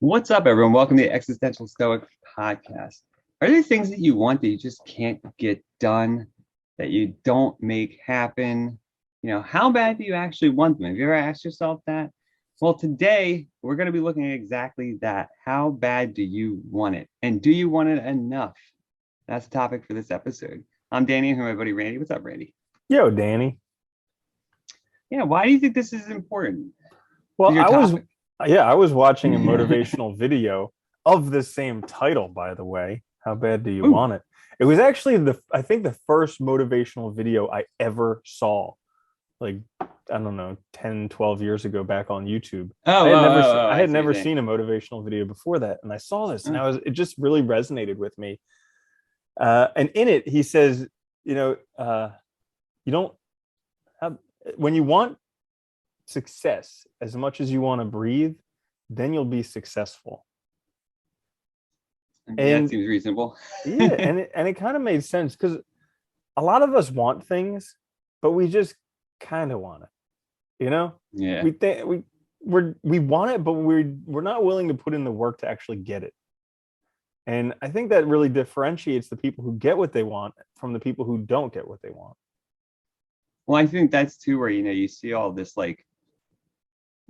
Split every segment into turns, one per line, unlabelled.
What's up, everyone? Welcome to the Existential Stoic podcast. Are there things that you want that you just can't get done, that you don't make happen? How bad do you actually want them? Have you ever asked yourself that? Well, today we're going to be looking at exactly that. How bad do you want it? And do you want it enough? That's the topic for this episode. I'm Danny, and my buddy Randy. What's up, Randy?
Yo, Danny.
Yeah, why do you think this is important?
Well,
Is your topic?
I was watching a motivational video of the same title, by the way. How bad do you
Ooh.
want it? It was actually I think the first motivational video I ever saw, like, I don't know, 10, 12 years ago back on YouTube.
Oh, oh, oh, oh,
I
I
had
see what you're
never
saying.
seen a motivational video before that. And I saw this and
Oh,
it just really resonated with me. And in it, he says, you know, you don't have, when you want success as much as you want to breathe, then you'll be successful.
I mean, that
And
seems reasonable.
yeah, and it kind of made sense because a lot of us want things, but we just kind of want it.
Yeah.
We think we want it, but we're not willing to put in the work to actually get it. And I think that really differentiates the people who get what they want from the people who don't get what they want.
Well, I think that's too where you see all this like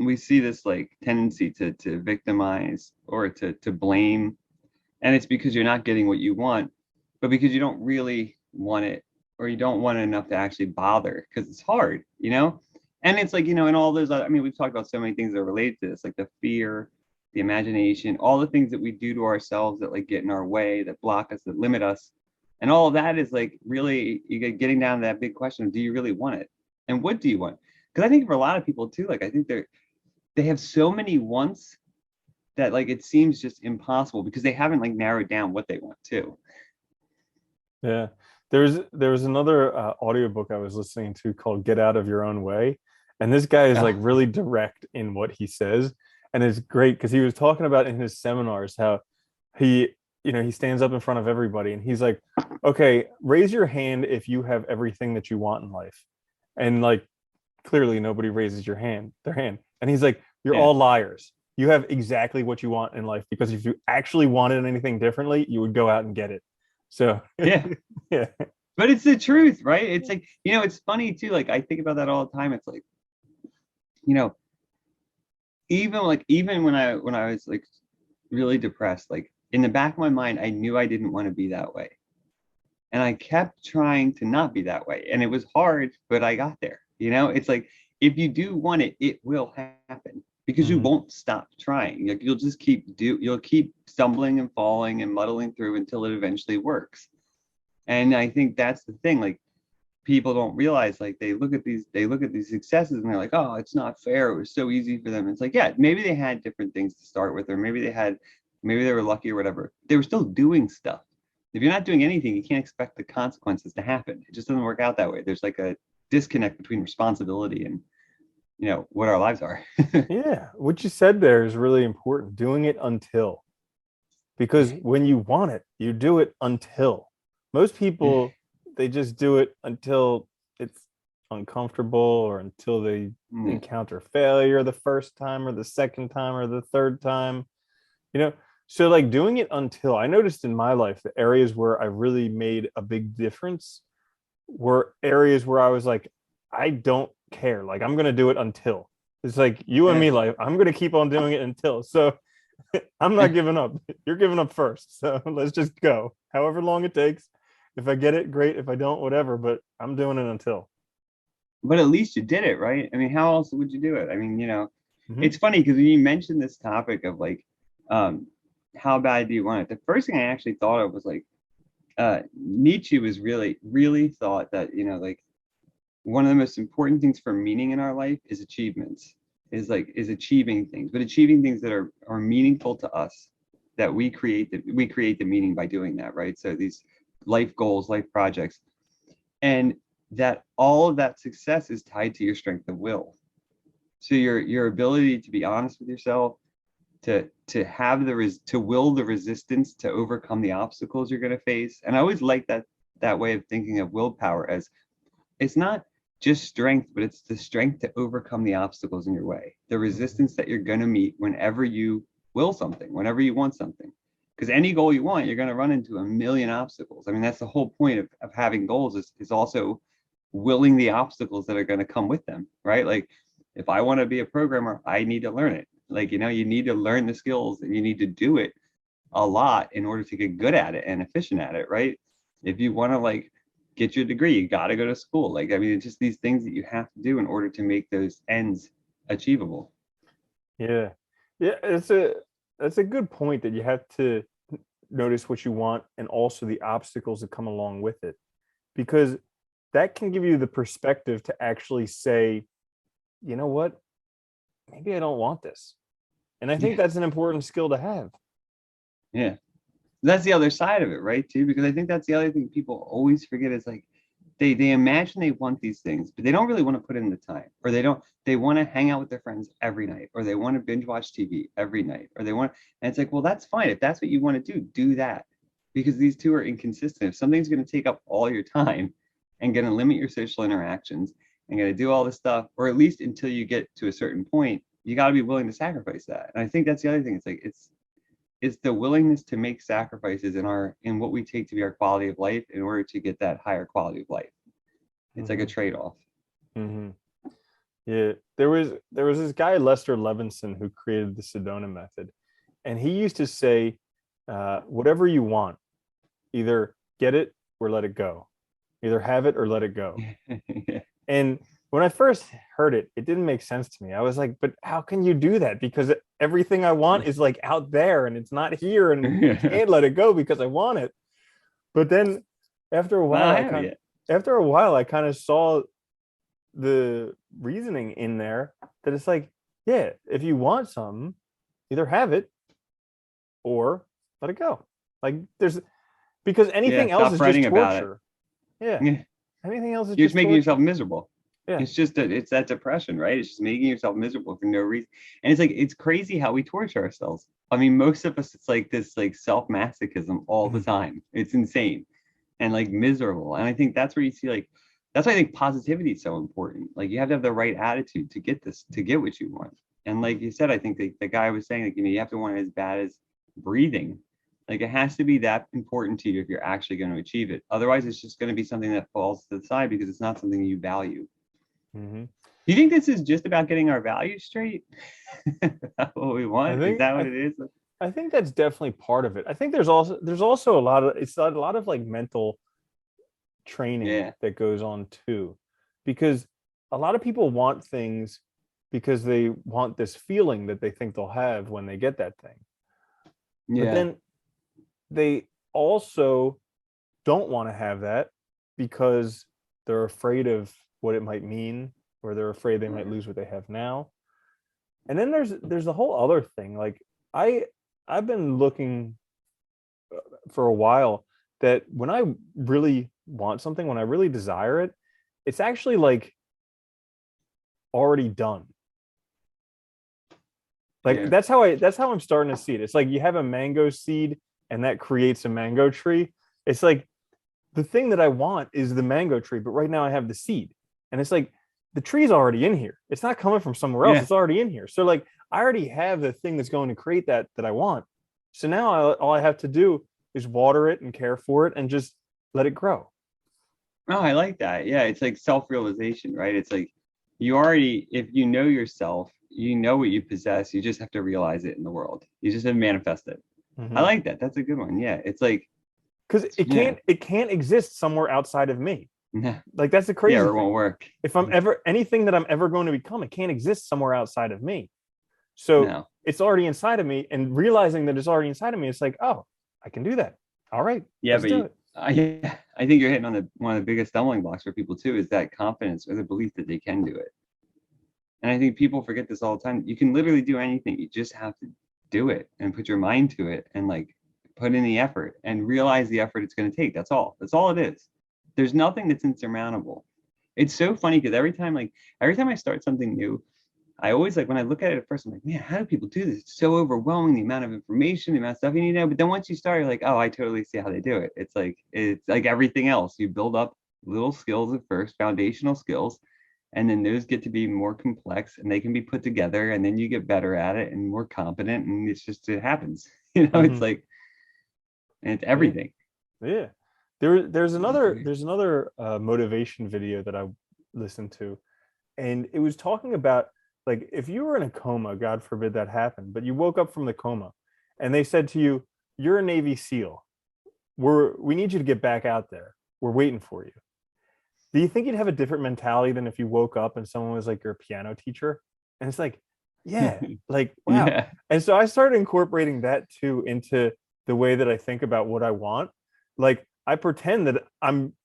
we see this like tendency to victimize or to blame, and it's because you're not getting what you want, but because you don't really want it or you don't want it enough to actually bother because it's hard. And it's like and all those other, I mean, we've talked about so many things that are related to this, like the fear, the imagination, all the things that we do to ourselves that like get in our way, that block us, that limit us. And all of that is like really you get getting down to that big question of, do you really want it? And what do you want? Because I think for a lot of people too, like I think they have so many wants that like it seems just impossible because they haven't like narrowed down what they want to.
Yeah. There was another audiobook I was listening to called Get Out of Your Own Way. And this guy is like
Oh,
really direct in what he says. And it's great because he was talking about in his seminars how he, he stands up in front of everybody and he's like, okay, raise your hand if you have everything that you want in life. And like clearly nobody raises their hand. And he's like, you're
yeah,
all liars. You have exactly what you want in life because if you actually wanted anything differently, you would go out and get it. So
yeah.
yeah.
But it's the truth, right? It's like, it's funny too. Like I think about that all the time. It's like, you know, even when I was like really depressed, like in the back of my mind, I knew I didn't want to be that way. And I kept trying to not be that way. And it was hard, but I got there. It's like if you do want it, it will happen because you
Mhm.
won't stop trying. Like you'll keep stumbling and falling and muddling through until it eventually works. And I think that's the thing. Like people don't realize, like they look at these successes and they're like, oh, it's not fair. It was so easy for them. It's like, yeah, maybe they had different things to start with, or maybe they were lucky or whatever. They were still doing stuff. If you're not doing anything, you can't expect the consequences to happen. It just doesn't work out that way. There's like a disconnect between responsibility and what our lives are.
Yeah, what you said there is really important. Doing it until, because when you want it, you do it until. Most people, they just do it until it's uncomfortable or until they encounter failure the first time or the second time or the third time. You know, so like doing it until, I noticed in my life the areas where I really made a big difference were areas where I was like, I don't care. Like I'm gonna do it until. It's like you and me, like I'm gonna keep on doing it until. So I'm not giving up. You're giving up first. So let's just go. However long it takes. If I get it, great. If I don't, whatever. But I'm doing it until.
But at least you did it, right? I mean, how else would you do it? I mean,
Mm-hmm.
it's funny because when you mentioned this topic of like, um, how bad do you want it? The first thing I actually thought of was like, Nietzsche was really thought that, like one of the most important things for meaning in our life is achievements, is achieving things, but achieving things that are meaningful to us, that we create the meaning by doing that, right? So these life goals, life projects, and that all of that success is tied to your strength of will. So your ability to be honest with yourself, to will the resistance to overcome the obstacles you're going to face. And I always like that way of thinking of willpower as it's not just strength, but it's the strength to overcome the obstacles in your way, the
Mm-hmm.
resistance that you're going to meet whenever you will something whenever you want something. Because any goal you want, you're going to run into a million obstacles. I mean, that's the whole point of having goals is also willing the obstacles that are going to come with them, right? Like if I want to be a programmer, I need to learn it. Like, you know, you need to learn the skills and you need to do it a lot in order to get good at it and efficient at it, right? If you want to like get your degree, you got to go to school. Like, I mean, it's just these things that you have to do in order to make those ends achievable.
Yeah. Yeah, that's a good point that you have to notice what you want and also the obstacles that come along with it. Because that can give you the perspective to actually say, you know what? Maybe I don't want this. And I think
Yeah.
that's an important skill to have.
Yeah. That's the other side of it, right? Too, because I think that's the other thing people always forget is like they imagine they want these things, but they don't really want to put in the time, or they want to hang out with their friends every night, or they want to binge watch TV every night, or they want, and it's like, well, that's fine. If that's what you want to do that. Because these two are inconsistent. If something's going to take up all your time and going to limit your social interactions and going to do all this stuff, or at least until you get to a certain point, you got to be willing to sacrifice that. And I think that's the other thing. It's like it's the willingness to make sacrifices in what we take to be our quality of life in order to get that higher quality of life. It's like a trade-off.
Mm-hmm. Yeah, there was this guy Lester Levinson who created the Sedona Method, and he used to say, "Whatever you want, either get it or let it go, either have it or let it go."
Yeah.
And when I first heard it, it didn't make sense to me. I was like, "But how can you do that? Because everything I want is like out there, and it's not here, and I can't let it go because I want it." But then after a
Well,
while,
I have it.
I kind of saw the reasoning in there that it's like, yeah, if you want something, either have it or let it go. Like there's because
Yeah,
anything else
stop
is just
writing about it.
torture. Yeah.
Yeah.
Anything else is
You're just
just
making yourself
torture.
miserable.
Yeah.
It's just that it's that depression, right? It's just making yourself miserable for no reason. And it's like it's crazy how we torture ourselves. I mean, most of us, it's like this like self-masochism all the time. It's insane and like miserable. And I think that's where you see like that's why I think positivity is so important. Like you have to have the right attitude to get this, to get what you want. And like you said, I think the guy was saying like, you know, you have to want it as bad as breathing. Like it has to be that important to you if you're actually going to achieve it. Otherwise, it's just going to be something that falls to the side because it's not something you value.
Mm-hmm.
Do you think this is just about getting our values straight? What we
I
want? Is
think
that what
I,
it is?
I think that's definitely part of it. I think there's also a lot of like mental training
Yeah.
that goes on too, because a lot of people want things because they want this feeling that they think they'll have when they get that thing. But
Yeah.
then they also don't want to have that because they're afraid of what it might mean, or they're afraid they might lose what they have now. And then there's the whole other thing. Like I've been looking for a while that when I really want something, when I really desire it, it's actually like already done. Like
Yeah.
that's how I'm starting to see it. It's like you have a mango seed and that creates a mango tree. It's like the thing that I want is the mango tree, but right now I have the seed. And it's like the tree's already in here. It's not coming from somewhere else.
Yeah.
It's already in here. So like I already have the thing that's going to create that I want. So now all I have to do is water it and care for it and just let it grow.
Oh, I like that. Yeah, it's like self-realization, right? It's like you already, if you know yourself, you know what you possess. You just have to realize it in the world. You just have to manifest it. I
Mhm.
like that. That's a good one. Yeah. It's like,
Because it
yeah.
can't exist somewhere outside of me. Like that's the
Yeah,
crazy
or it
thing.
won't work.
If I'm ever anything that I'm ever going to become, it can't exist somewhere outside of me. So
No.
it's already inside of me, and realizing that it's already inside of me, it's like, oh, I can do that. All right,
Yeah,
let's
but
do it.
I think you're hitting on one of the biggest stumbling blocks for people too, is that confidence or the belief that they can do it. And I think people forget this all the time. You can literally do anything. You just have to do it and put your mind to it and like put in the effort and realize the effort it's going to take. That's all. That's all it is. There's nothing that's insurmountable. It's so funny because every time I start something new, I always like when I look at it at first, I'm like, man, how do people do this? It's so overwhelming, the amount of information, the amount of stuff you need to know. But then once you start, you're like, oh, I totally see how they do it. It's like everything else. You build up little skills at first, foundational skills, And then those get to be more complex and they can be put together, and then you get better at it and more competent, and it happens. It's like, and it's
Yeah.
everything.
Yeah. There's another motivation video that I listened to, and it was talking about, like, if you were in a coma, God forbid that happened, but you woke up from the coma and they said to you, you're a Navy SEAL. We need you to get back out there. We're waiting for you. Do you think you'd have a different mentality than if you woke up and someone was like your piano teacher? And it's like, yeah, like, wow.
Yeah.
And so I started incorporating that too into the way that I think about what I want. Like, I pretend that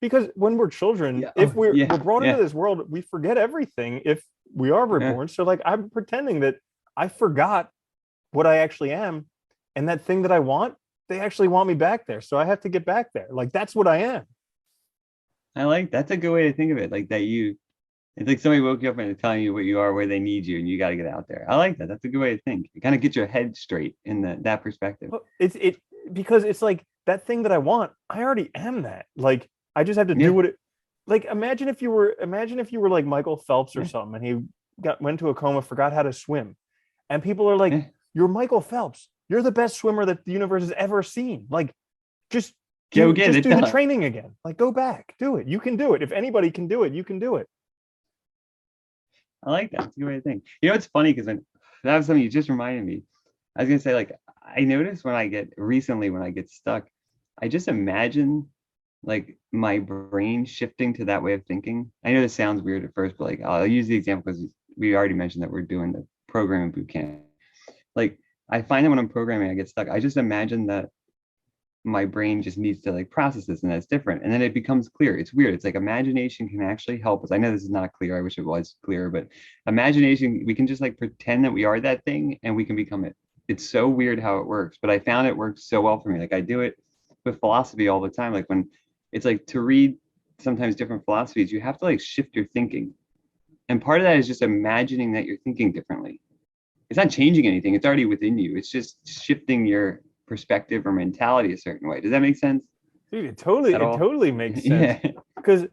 because when we're children,
Yeah.
if we're brought into
Yeah.
this world, we forget everything if we are
Yeah.
reborn. So like, I'm pretending that I forgot what I actually am, and that thing that I want, they actually want me back there. So I have to get back there. Like, that's what I am.
I like that's a good way to think of it. Like that it's like somebody woke you up and they're telling you what you are, where they need you, and you got to get out there. I like that. That's a good way to think. It kind of gets your head straight in that perspective.
Well, it because it's like that thing that I want, I already am that. Like, I just have to do what it, like, imagine if you were like Michael Phelps or something, and he went to a coma, forgot how to swim. And people are like, you're Michael Phelps. You're the best swimmer that the universe has ever seen. Like, just do the training again. Like, go back, do it. You can do it. If anybody can do it, you can do it.
I like that. It's a good way to think. It's funny because that was something you just reminded me. I was gonna say, like, I notice when I get stuck, I just imagine like my brain shifting to that way of thinking. I know this sounds weird at first, but like I'll use the example because we already mentioned that we're doing the programming boot camp. Like, I find that when I'm programming, I get stuck. I just imagine that my brain just needs to like process this, and that's different. And then it becomes clear. It's weird. It's like imagination can actually help us. I know this is not clear. I wish it was clear, but imagination, we can just like pretend that we are that thing and we can become it. It's so weird how it works, but I found it works so well for me. Like, I do it with philosophy all the time. Like, when it's like to read sometimes different philosophies, you have to like shift your thinking. And part of that is just imagining that you're thinking differently. It's not changing anything. It's already within you. It's just shifting your perspective or mentality a certain way. Does that make sense?
Dude, it totally makes sense.
Yeah.
Because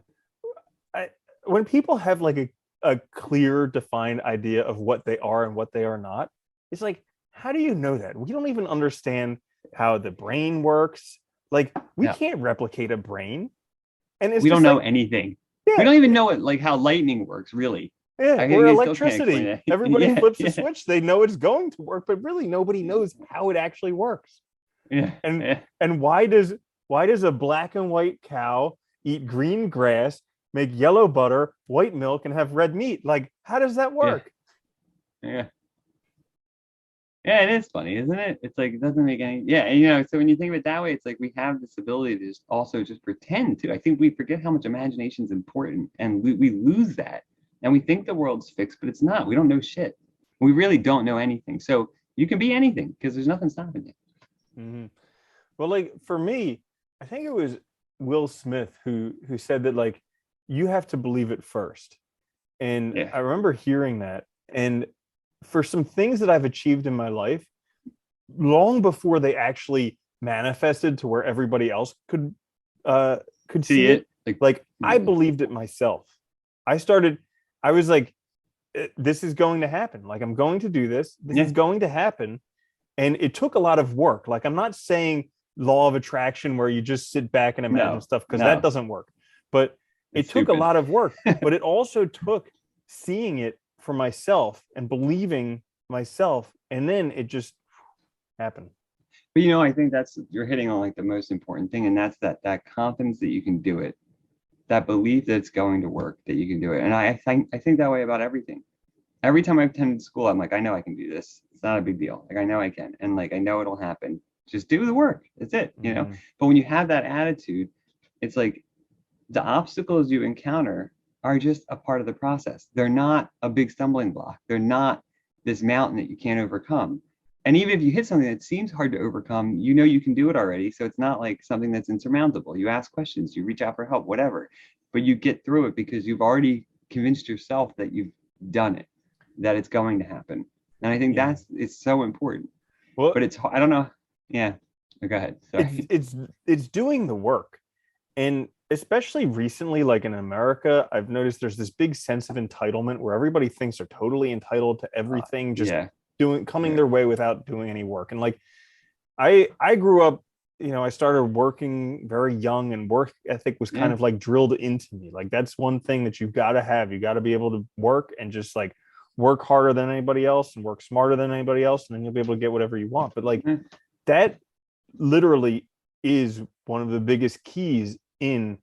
when people have like a clear, defined idea of what they are and what they are not, it's like, how do you know that? We don't even understand how the brain works. Like, we can't replicate a brain. And we
don't know anything. Yeah. We don't even know like how lightning works, really.
Yeah, or electricity. Everybody flips a switch. They know it's going to work, but really nobody knows how it actually works.
Yeah.
And why does a black and white cow eat green grass, make yellow butter, white milk, and have red meat? Like, how does that work?
Yeah, it is funny, isn't it? It's like, it doesn't make any. And so when you think of it that way, it's like we have this ability to just pretend to. I think we forget how much imagination is important, and we lose that. And we think the world's fixed, but it's not. We don't know shit. We really don't know anything. So you can be anything because there's nothing stopping you.
Mm-hmm. Well, like, for me, I think it was Will Smith who said that, like, you have to believe it first. And I remember hearing that. And for some things that I've achieved in my life, long before they actually manifested to where everybody else could see it, like I believed it myself. I was like, this is going to happen. Like, I'm going to do this. This is going to happen. And it took a lot of work. Like, I'm not saying law of attraction where you just sit back and imagine stuff, because that doesn't work. But it took a lot of work. But it also took seeing it for myself and believing myself. And then it just happened.
But I think you're hitting on like the most important thing. And that's that confidence that you can do it. That belief that it's going to work, that you can do it. And I think that way about everything. Every time I've attended school, I'm like, I know I can do this. It's not a big deal. Like, I know I can. And like, I know it'll happen. Just do the work. That's it, But when you have that attitude, it's like the obstacles you encounter are just a part of the process. They're not a big stumbling block. They're not this mountain that you can't overcome. And even if you hit something that seems hard to overcome, you can do it already. So it's not like something that's insurmountable. You ask questions, you reach out for help, whatever, but you get through it because you've already convinced yourself that you've done it, that it's going to happen. And I think it's so important. Well, but I don't know. Yeah. Go ahead. Sorry.
It's doing the work. And especially recently, like in America, I've noticed there's this big sense of entitlement where everybody thinks they're totally entitled to everything, just
Yeah,
coming
yeah,
their way without doing any work. And like I grew up, I started working very young, and work ethic was kind
yeah.
of like drilled into me. Like that's one thing that you've got to have. You got to be able to work and just like work harder than anybody else and work smarter than anybody else, and then you'll be able to get whatever you want. But like
Yeah.
that literally is one of the biggest keys in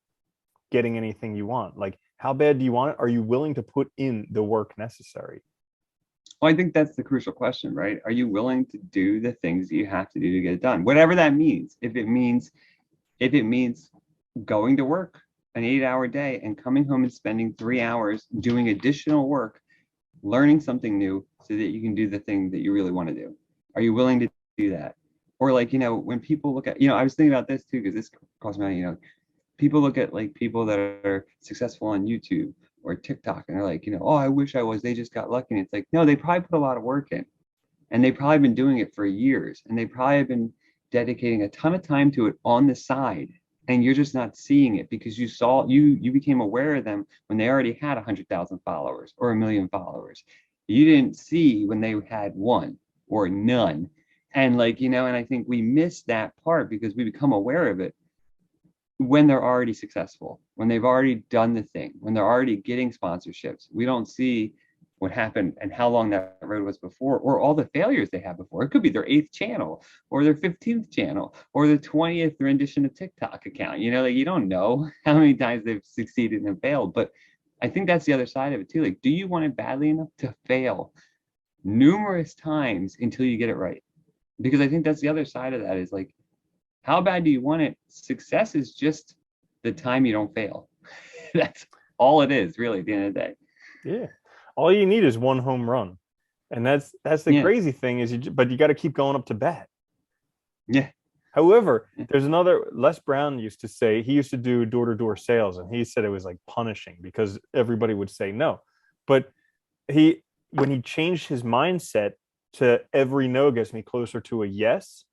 getting anything you want. Like, how bad do you want it? Are you willing to put in the work necessary?
Well, I think that's the crucial question, right? Are you willing to do the things that you have to do to get it done? Whatever that means. If it means going to work an 8-hour day and coming home and spending 3 hours doing additional work, learning something new so that you can do the thing that you really want to do. Are you willing to do that? Or like, when people look at, I was thinking about this too, because this crossed my mind, people look at like people that are successful on YouTube or TikTok and they're like, oh, I wish I was, they just got lucky. And it's like, no, they probably put a lot of work in and they've probably been doing it for years and they probably have been dedicating a ton of time to it on the side, and you're just not seeing it because you became aware of them when they already had 100,000 followers or 1 million followers. You didn't see when they had one or none. And like, and I think we miss that part because we become aware of it when they're already successful, when they've already done the thing, when they're already getting sponsorships. We don't see what happened and how long that road was before, or all the failures they had before. It could be their 8th channel or their 15th channel or the 20th rendition of TikTok account. Like you don't know how many times they've succeeded and failed. But I think that's the other side of it too. Like, do you want it badly enough to fail numerous times until you get it right? Because I think that's the other side of that is like, how bad do you want it? Success is just the time you don't fail. That's all it is, really, at the end of the day.
Yeah. All you need is one home run. And that's the
Yeah,
crazy thing is but you got to keep going up to bat.
yeah,
However,
yeah.
there's another. Les Brown used to say, he used to do door-to-door sales, and he said it was like punishing because everybody would say no. But he when he changed his mindset to every no gets me closer to a yes,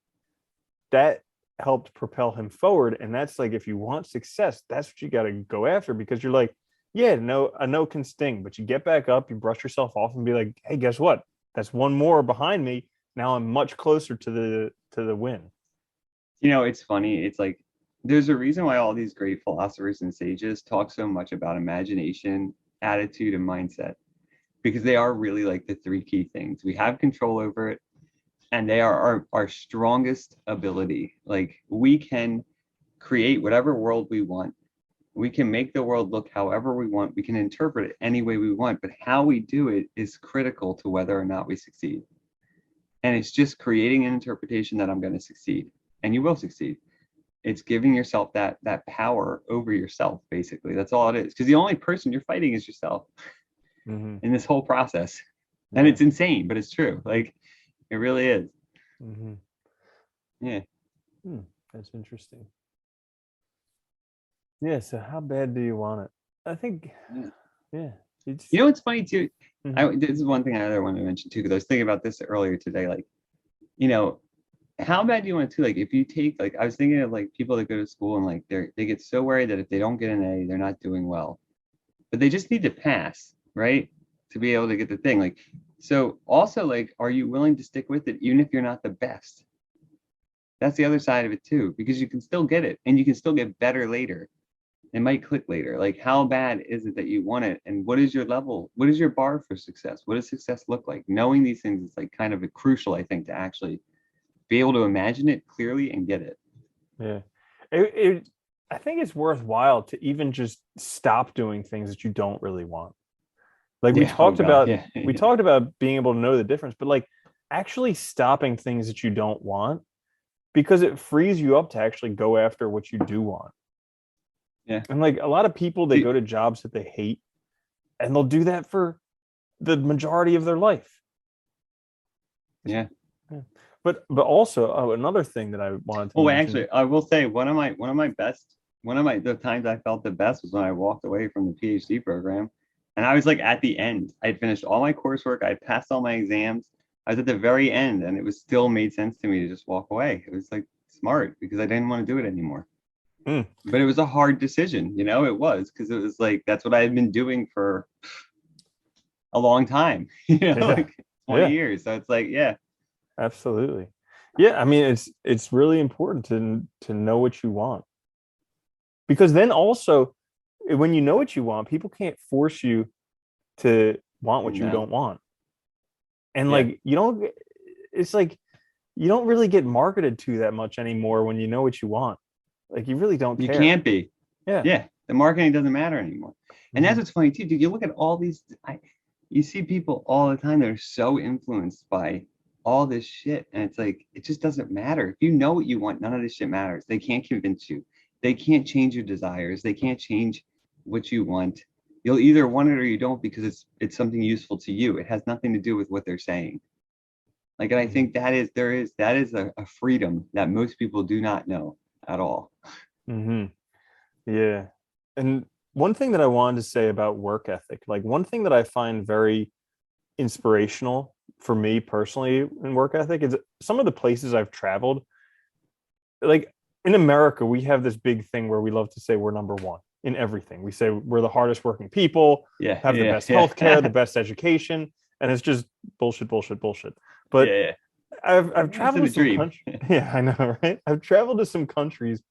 that helped propel him forward. And that's like, if you want success, that's what you got to go after, because you're like, yeah, no, a no can sting, but you get back up, you brush yourself off and be like, hey, guess what? That's one more behind me. Now I'm much closer to the win.
It's funny. It's like there's a reason why all these great philosophers and sages talk so much about imagination, attitude, and mindset, because they are really like the three key things. We have control over it, and they are our strongest ability. Like we can create whatever world we want. We can make the world look however we want. We can interpret it any way we want, but how we do it is critical to whether or not we succeed. And it's just creating an interpretation that I'm going to succeed, and you will succeed. It's giving yourself that power over yourself, basically. That's all it is. Because the only person you're fighting is yourself
Mm-hmm.
in this whole process. And
Yeah.
it's insane, but it's true. Like it really is.
Mm-hmm.
Yeah.
Hmm. That's interesting. Yeah. So how bad do you want it? I think,
Yeah.
yeah. It's,
What's funny too?
mhm.
This is one thing I other wanted to mention too, because I was thinking about this earlier today. Like, you know, how bad do you want it to? Like, if you take like I was thinking of like people that go to school and like they get so worried that if they don't get an A, they're not doing well. But they just need to pass, right? To be able to get the thing. Like, so also like, are you willing to stick with it even if you're not the best? That's the other side of it too, because you can still get it and you can still get better later. It might click later. Like, how bad is it that you want it? And what is your level? What is your bar for success? What does success look like? Knowing these things is like kind of a crucial, I think, to actually be able to imagine it clearly and get it.
Yeah. It, I think it's worthwhile to even just stop doing things that you don't really want. Like
Yeah. Oh God. Yeah.
we talked about being able to know the difference, but like actually stopping things that you don't want, because it frees you up to actually go after what you do want.
Yeah.
And like a lot of people, they
See,
go to jobs that they hate, and they'll do that for the majority of their life.
yeah.
Yeah. But also, another thing that I wanted to
Oh,
mention.
actually, I will say one of my best one of my the times I felt the best was when I walked away from the PhD program, and I was like at the end. I had finished all my coursework. I had passed all my exams. I was at the very end, and it was still made sense to me to just walk away. It was like smart because I didn't want to do it anymore.
Mm,
But it was a hard decision, it was, because it was like that's what I had been doing for a long time,
yeah.
like 20
Yeah.
years. So it's like, yeah,
Absolutely. Yeah, I mean it's really important to know what you want. Because then also when you know what you want, people can't force you to want what you
no,
don't want. And
yeah,
like you don't it's like you don't really get marketed to that much anymore when you know what you want. Like you really don't
you
care.
can't be.
Yeah.
Yeah, the marketing doesn't matter anymore. And that's
Hmm.
what's funny too, dude. You look at all these, you see people all the time that are so influenced by all this shit, and it's like it just doesn't matter. If you know what you want, none of this shit matters. They can't convince you. They can't change your desires. They can't change what you want. You'll either want it or you don't because it's something useful to you. It has nothing to do with what they're saying. Like, and I
Hmm.
think that is a freedom that most people do not know at all.
Hmm. Yeah. And one thing that I wanted to say about work ethic, like one thing that I find very inspirational for me personally in work ethic is some of the places I've traveled. Like in America, we have this big thing where we love to say we're number one in everything. We say we're the hardest working people,
Yeah,
have the
yeah,
best healthcare, the
yeah.
best education, and it's just bullshit, bullshit, bullshit. But
Yeah,
I've
it's
traveled
in
to
a
some
dream.
countries. Yeah, I know, right? I've traveled to some countries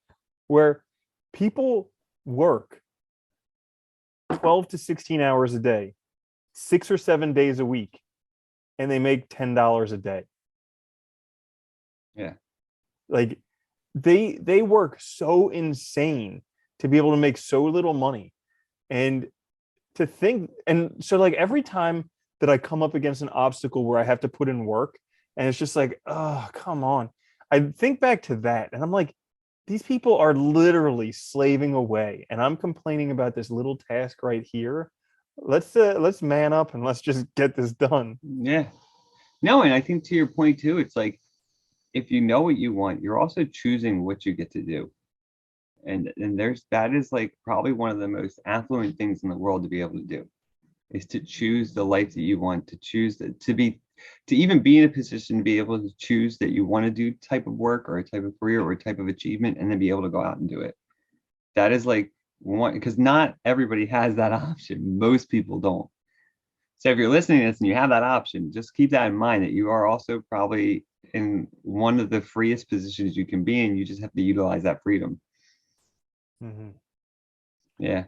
where people work 12 to 16 hours a day, 6 or 7 days a week, and they make $10 a day.
Yeah,
Like they work so insane to be able to make so little money. And to think, and so like every time that I come up against an obstacle where I have to put in work and it's just like, oh, come on. I think back to that and I'm like, these people are literally slaving away and I'm complaining about this little task right here. Let's man up and let's just get this done.
yeah. No, and I think to your point too, it's like if you know what you want, you're also choosing what you get to do. And that is like probably one of the most affluent things in the world to be able to do is to choose the life that you want, to choose to even be in a position to be able to choose that you want to do type of work or a type of career or a type of achievement and then be able to go out and do it. That is like one because not everybody has that option. Most people don't. So if you're listening to this and you have that option, just keep that in mind that you are also probably in one of the freest positions you can be in. You just have to utilize that freedom.
Mhm.
Yeah.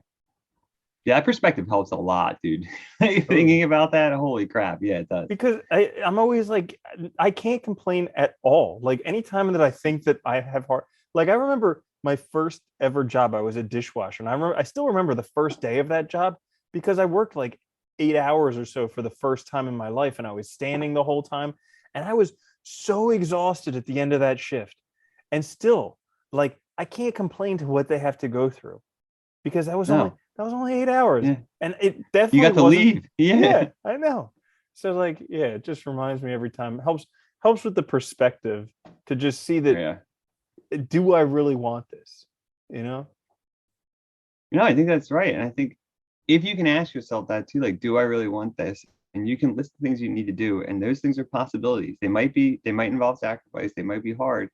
Yeah, that perspective helps a lot, dude.
Totally.
Thinking about that, holy crap. Yeah, it does.
Because I'm always like I can't complain at all. Like anytime that I think that I have hard, like I remember my first ever job, I was a dishwasher, and I still remember the first day of that job because I worked like 8 hours or so for the first time in my life, and I was standing the whole time, and I was so exhausted at the end of that shift, and still like I can't complain to what they have to go through because
No.
that was only 8 hours,
Yeah.
and it
You
definitely
got to
wasn't.
leave. Yeah.
Yeah, I know. So like, yeah, it just reminds me every time. Helps with the perspective to just see that
Yeah.
do I really want this? You know?
I think that's right. And I think if you can ask yourself that too, like, do I really want this? And you can list the things you need to do. And those things are possibilities. They might involve sacrifice, they might be hard,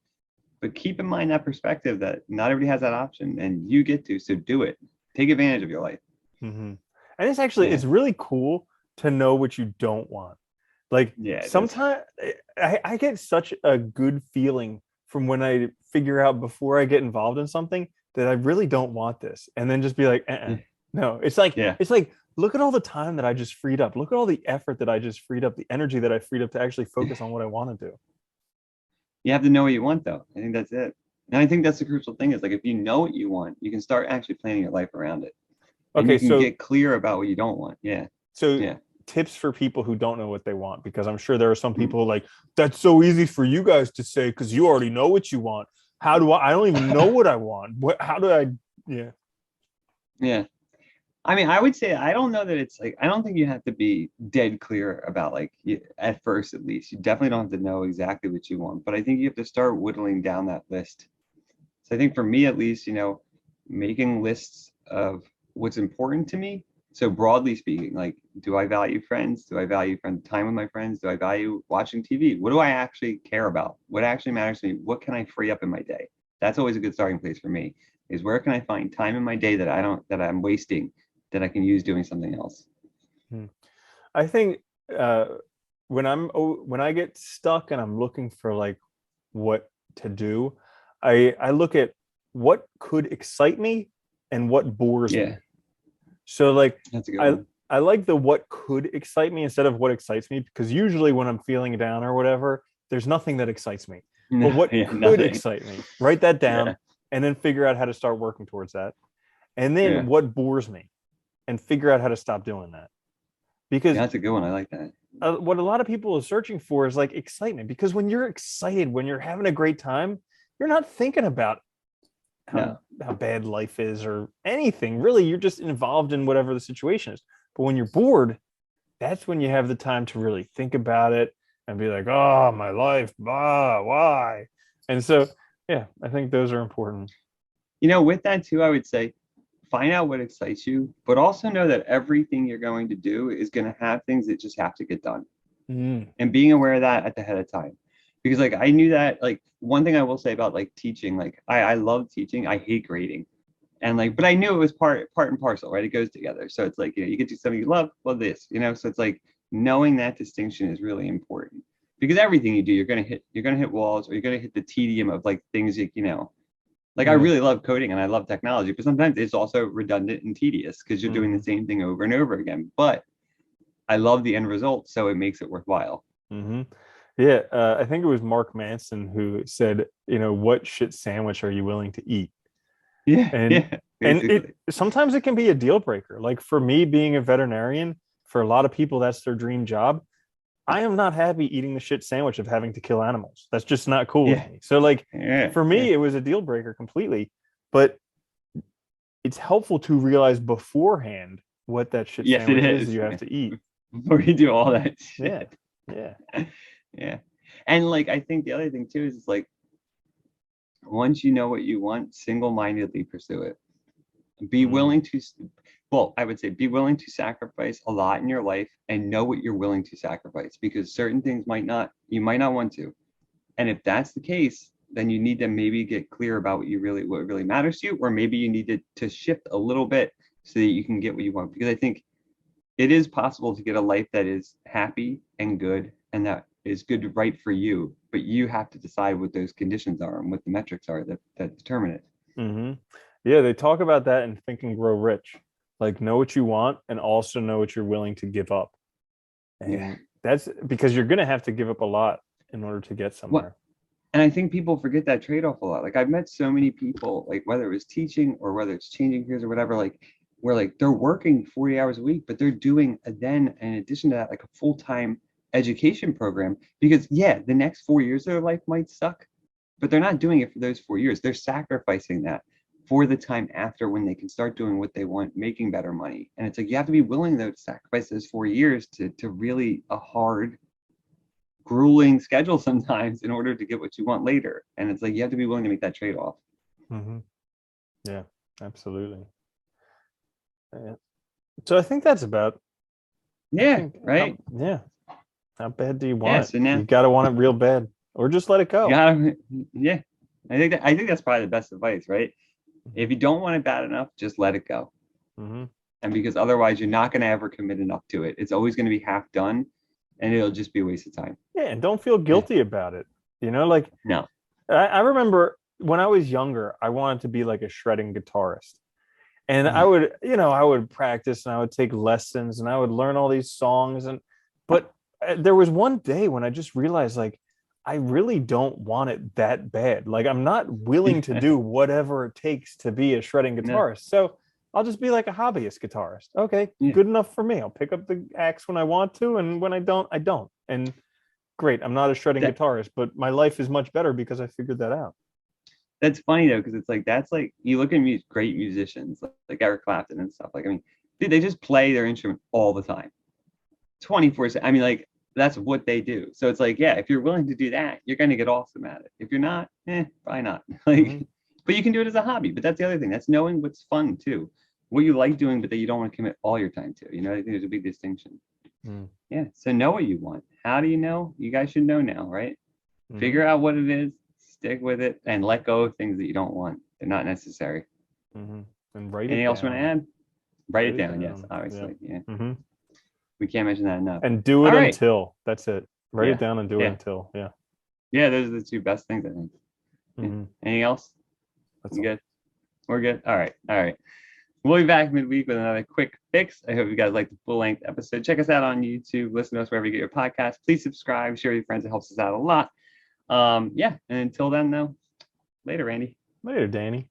but keep in mind that perspective that not everybody has that option and you get to. So do it. Take advantage of your life.
Hmm. And it's
Yeah.
really cool to know what you don't want. Like
Yeah, it is.
sometimes I get such a good feeling from when I figure out before I get involved in something that I really don't want this, and then just be like,
Yeah.
no.
Yeah.
It's like look at all the time that I just freed up. Look at all the effort that I just freed up, the energy that I freed up to actually focus on what I want to do.
You have to know what you want though. I think that's it. And I think that's the crucial thing is like if you know what you want, you can start actually planning your life around it. And
Okay,
you can
so
get clear about what you don't want. Yeah.
so
Yeah.
tips for people who don't know what they want, because I'm sure there are some
Mm.
people like that's so easy for you guys to say because you already know what you want. How do I don't even know what I want. How do I? Yeah.
Yeah. I mean, I would say I don't know that it's like I don't think you have to be dead clear about like at first at least. You definitely don't have to know exactly what you want, but I think you have to start whittling down that list. So I think for me at least, making lists of what's important to me. So broadly speaking, like do I value friends? Do I value friend time with my friends? Do I value watching TV? What do I actually care about? What actually matters to me? What can I free up in my day? That's always a good starting place for me. is where can I find time in my day that I'm wasting that I can use doing something else.
Hmm. I think uh, when I get stuck and I'm looking for like what to do, I look at what could excite me and what bores
Yeah,
me. So like
that's a good
I
one.
I like the what could excite me instead of what excites me, because usually when I'm feeling down or whatever, there's nothing that excites me. But
No,
what
yeah,
could
nothing.
excite me? Write that down
Yeah,
and then figure out how to start working towards that. And then
yeah,
what bores me and figure out how to stop doing that. Because
that's a good one. I like that.
what a lot of people are searching for is like excitement, because when you're excited, when you're having a great time, you're not thinking about
No,
how bad life is or anything really. You're just involved in whatever the situation is. But when you're bored, that's when you have the time to really think about it and be like, oh, my life, why? And so yeah, I think those are important.
with that too, I would say find out what excites you, but also know that everything you're going to do is going to have things that just have to get done.
Mm.
And being aware of that at the head of time. Because like I knew that like one thing I will say about like teaching, like I love teaching. I hate grading. And like, but I knew it was part and parcel, right? It goes together. So it's like, you get to something you love this. So it's like knowing that distinction is really important because everything you do, you're gonna hit walls or you're gonna hit the tedium of like things like I
Yeah.
really love coding and I love technology, but sometimes it's also redundant and tedious because you're doing the
Mm-hmm.
same thing over and over again. But I love the end result, so it makes it worthwhile.
Mm-hmm. Yeah. I think it was Mark Manson who said, what shit sandwich are you willing to eat?
Yeah,
and
yeah,
and it
basically.
sometimes it can be a deal breaker. Like for me, being a veterinarian, for a lot of people that's their dream job. I am not happy eating the shit sandwich of having to kill animals. That's just not cool with
Yeah,
me. So like
yeah,
for
yeah.
me it was a deal breaker completely. But it's helpful to realize beforehand what that shit
Yes, it
sandwich is
is.
you have
Yeah.
to eat.
Before you do all that
Yeah.
shit.
Yeah.
Yeah. And like I think the other thing too is like once you know what you want, single-mindedly pursue it. Be
Mm-hmm.
willing to well, I would say be willing to sacrifice a lot in your life and know what you're willing to sacrifice because certain things you might not want to. And if that's the case, then you need to maybe get clear about what really matters to you, or maybe you need to shift a little bit so that you can get what you want. Because I think it is possible to get a life that is happy and good and that is good right for you, but you have to decide what those conditions are and what the metrics are that determine it.
Mm-hmm. Yeah, they talk about that in Think and Grow Rich. Like know what you want and also know what you're willing to give up.
Yeah.
And that's because you're gonna have to give up a lot in order to get
What
somewhere.
and I think people forget that trade-off a lot. Like I've met so many people, like whether it was teaching or whether it's changing careers or whatever, like where like they're working 40 hours a week, but they're doing then in addition to that, like a full-time education program. Because yeah, the next 4 years of their life might suck, but they're not doing it for those 4 years. They're sacrificing that for the time after when they can start doing what they want, making better money. And it's like you have to be willing though to sacrifice those 4 years to really a hard grueling schedule sometimes in order to get what you want later. And it's like you have to be willing to make that trade off.
Mm-hmm. Yeah, absolutely. Yeah. So I think that's about. I
Yeah,
think
right.
how bad do you
Yeah.
want it?
So
You
now
gotta want it real bad, or just let it
you
go.
gotta, yeah. I think that's probably the best advice, right?
Mm-hmm.
If you don't want it bad enough, just let it go.
Mm-hmm.
And because otherwise you're not going to ever commit enough to it. It's always going to be half done and it'll just be a waste of time.
Yeah, and don't feel
Yeah.
guilty about it. Like
No.
I remember when I was younger, I wanted to be like a shredding guitarist. And
Oh,
I would practice and I would take lessons and I would learn all these songs. But there was one day when I just realized, like, I really don't want it that bad. Like, I'm not willing to
yeah.
do whatever it takes to be a shredding
No.
guitarist. So I'll just be like a hobbyist guitarist. Okay,
Yeah.
good enough for me. I'll pick up the axe when I want to. And when I don't, I don't. And great, I'm not a shredding
That
guitarist, but my life is much better because I figured that out.
that's funny though, because it's like that's like you look at great musicians like Eric Clapton and stuff. Like I mean, dude, they just play their instrument all the time, 24/7. I mean, like that's what they do. So it's like, yeah, if you're willing to do that, you're gonna get awesome at it. If you're not, probably not. Like,
Mm-hmm.
but you can do it as a hobby. But that's the other thing. That's knowing what's fun too, what you like doing, but that you don't want to commit all your time to. I think there's a big distinction. Yeah. So know what you want. How do you know? You guys should know now, right?
Mm-hmm.
Figure out what it is, stick with it, and let go of things that you don't want. They're not necessary.
And write
Anything
it
else you want to
down.
add? Write it down. Yes, obviously. Yeah. We can't mention that enough.
And do it
All right.
until. That's it. Write
Yeah.
it down and do it
Yeah.
until. Yeah.
Yeah, those are the two best things, I think. Yeah. Anything else?
That's
You
all.
good? We're good. All right. All right. We'll be back midweek with another quick fix. I hope you guys like the full-length episode. Check us out on YouTube. Listen to us wherever you get your podcast. Please subscribe. Share with your friends. It helps us out a lot. Yeah. And until then, though, later, Randy.
Later, Danny.